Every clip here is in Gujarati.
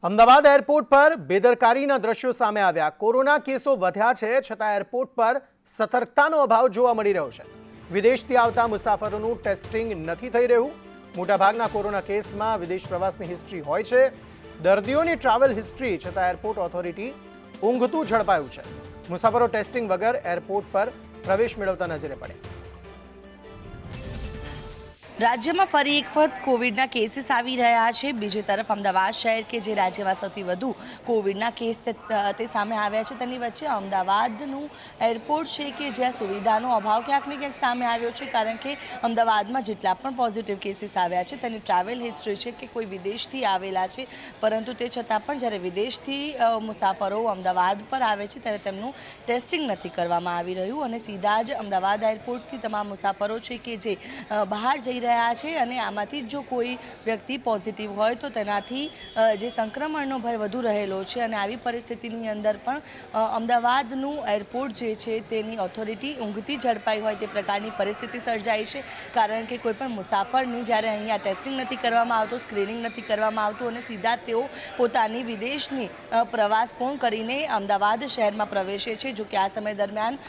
અમદાવાદ એરપોર્ટ પર બેદરકારીના દ્રશ્યો સામે આવ્યા। કોરોના કેસો વધ્યા છે, છતાં એરપોર્ટ પર સતર્કતાનો અભાવ જોવા મળી રહ્યો છે। વિદેશથી આવતા મુસાફરોનું ટેસ્ટિંગ નથી થઈ રહ્યું। મોટાભાગના કોરોના કેસમાં વિદેશ પ્રવાસની હિસ્ટ્રી હોય છે। દર્દીઓની ટ્રાવેલ હિસ્ટ્રી છતાં એરપોર્ટ ઓથોરિટી ઊંઘતું ઝડપાયું છે। મુસાફરો ટેસ્ટિંગ વગર એરપોર્ટ પર પ્રવેશ મેળવતા નજરે પડ્યા। રાજ્યમાં ફરી એક વખત કોવિડના કેસીસ આવી રહ્યા છે। બીજી તરફ અમદાવાદ શહેર કે જે રાજ્યમાં સૌથી વધુ કોવિડના કેસ તે સામે આવ્યા છે, તેની વચ્ચે અમદાવાદનું એરપોર્ટ છે કે જ્યાં સુવિધાનો અભાવ ક્યાંક ને ક્યાંક સામે આવ્યો છે, કારણ કે અમદાવાદમાં જેટલા પણ પોઝિટિવ કેસીસ આવ્યા છે તેની ટ્રાવેલ હિસ્ટ્રી છે કે કોઈ વિદેશથી આવેલા છે, પરંતુ તે છતાં પણ જ્યારે વિદેશથી મુસાફરો અમદાવાદ પર આવે છે ત્યારે તેમનું ટેસ્ટિંગ નથી કરવામાં આવી રહ્યું અને સીધા જ અમદાવાદ એરપોર્ટથી તમામ મુસાફરો છે કે જે બહાર જઈ રહ્યા છે અને આમાંથી જો કોઈ વ્યક્તિ પોઝિટિવ હોય તો તેનાથી જે સંક્રમણનો ભય વધુ રહેલો છે અને આવી પરિસ્થિતિની અંદર પણ અમદાવાદનું એરપોર્ટ જે છે તેની ઓથોરિટી ઊંઘતી ઝડપાઈ હોય તે પ્રકારની પરિસ્થિતિ સર્જાઈ છે, કારણ કે કોઈ પણ મુસાફરની જ્યારે અહીંયા ટેસ્ટિંગ નથી કરવામાં આવતું, સ્ક્રીનિંગ નથી કરવામાં આવતું અને સીધા તેઓ પોતાની વિદેશની પ્રવાસ પૂર્ણ કરીને અમદાવાદ શહેરમાં પ્રવેશે છે। જો કે આ સમય દરમિયાન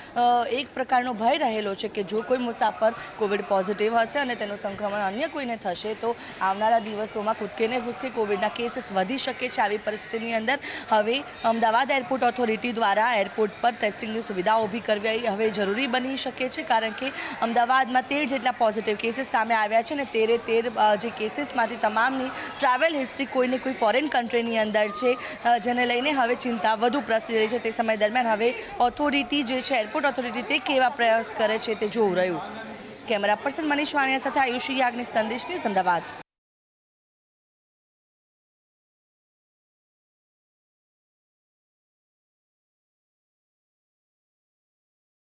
એક પ્રકારનો ભય રહેલો છે કે જો કોઈ મુસાફર કોવિડ પોઝિટિવ હશે અને તેનું સંક્રમણ અન્ય કોઈને થશે તો આવનારા દિવસોમાં કૂદકે ને ભૂસકે કોવિડના કેસીસ વધી શકે છે। આવી પરિસ્થિતિની અંદર હવે અમદાવાદ એરપોર્ટ ઓથોરિટી દ્વારા એરપોર્ટ પર ટેસ્ટિંગની સુવિધા ઊભી કરવી હવે જરૂરી બની શકે છે, કારણ કે અમદાવાદમાં 13 જેટલા પોઝિટિવ કેસીસ સામે આવ્યા છે અને 13 જે કેસીસમાંથી તમામની ટ્રાવેલ હિસ્ટ્રી કોઈને કોઈ ફોરેન કન્ટ્રીની અંદર છે, જેને લઈને હવે ચિંતા વધુ પ્રસરી રહી છે। તે સમય દરમિયાન હવે ઓથોરિટી જે છે એરપોર્ટ ઓથોરિટી તે કેવા પ્રયાસ કરે છે તે જોવું રહ્યું। કેમેરા પર્સન મનીષ વાણિયા સાથે આયુષી યાજ્ઞિક, સંદેશ ન્યૂઝ, અમદાવાદ।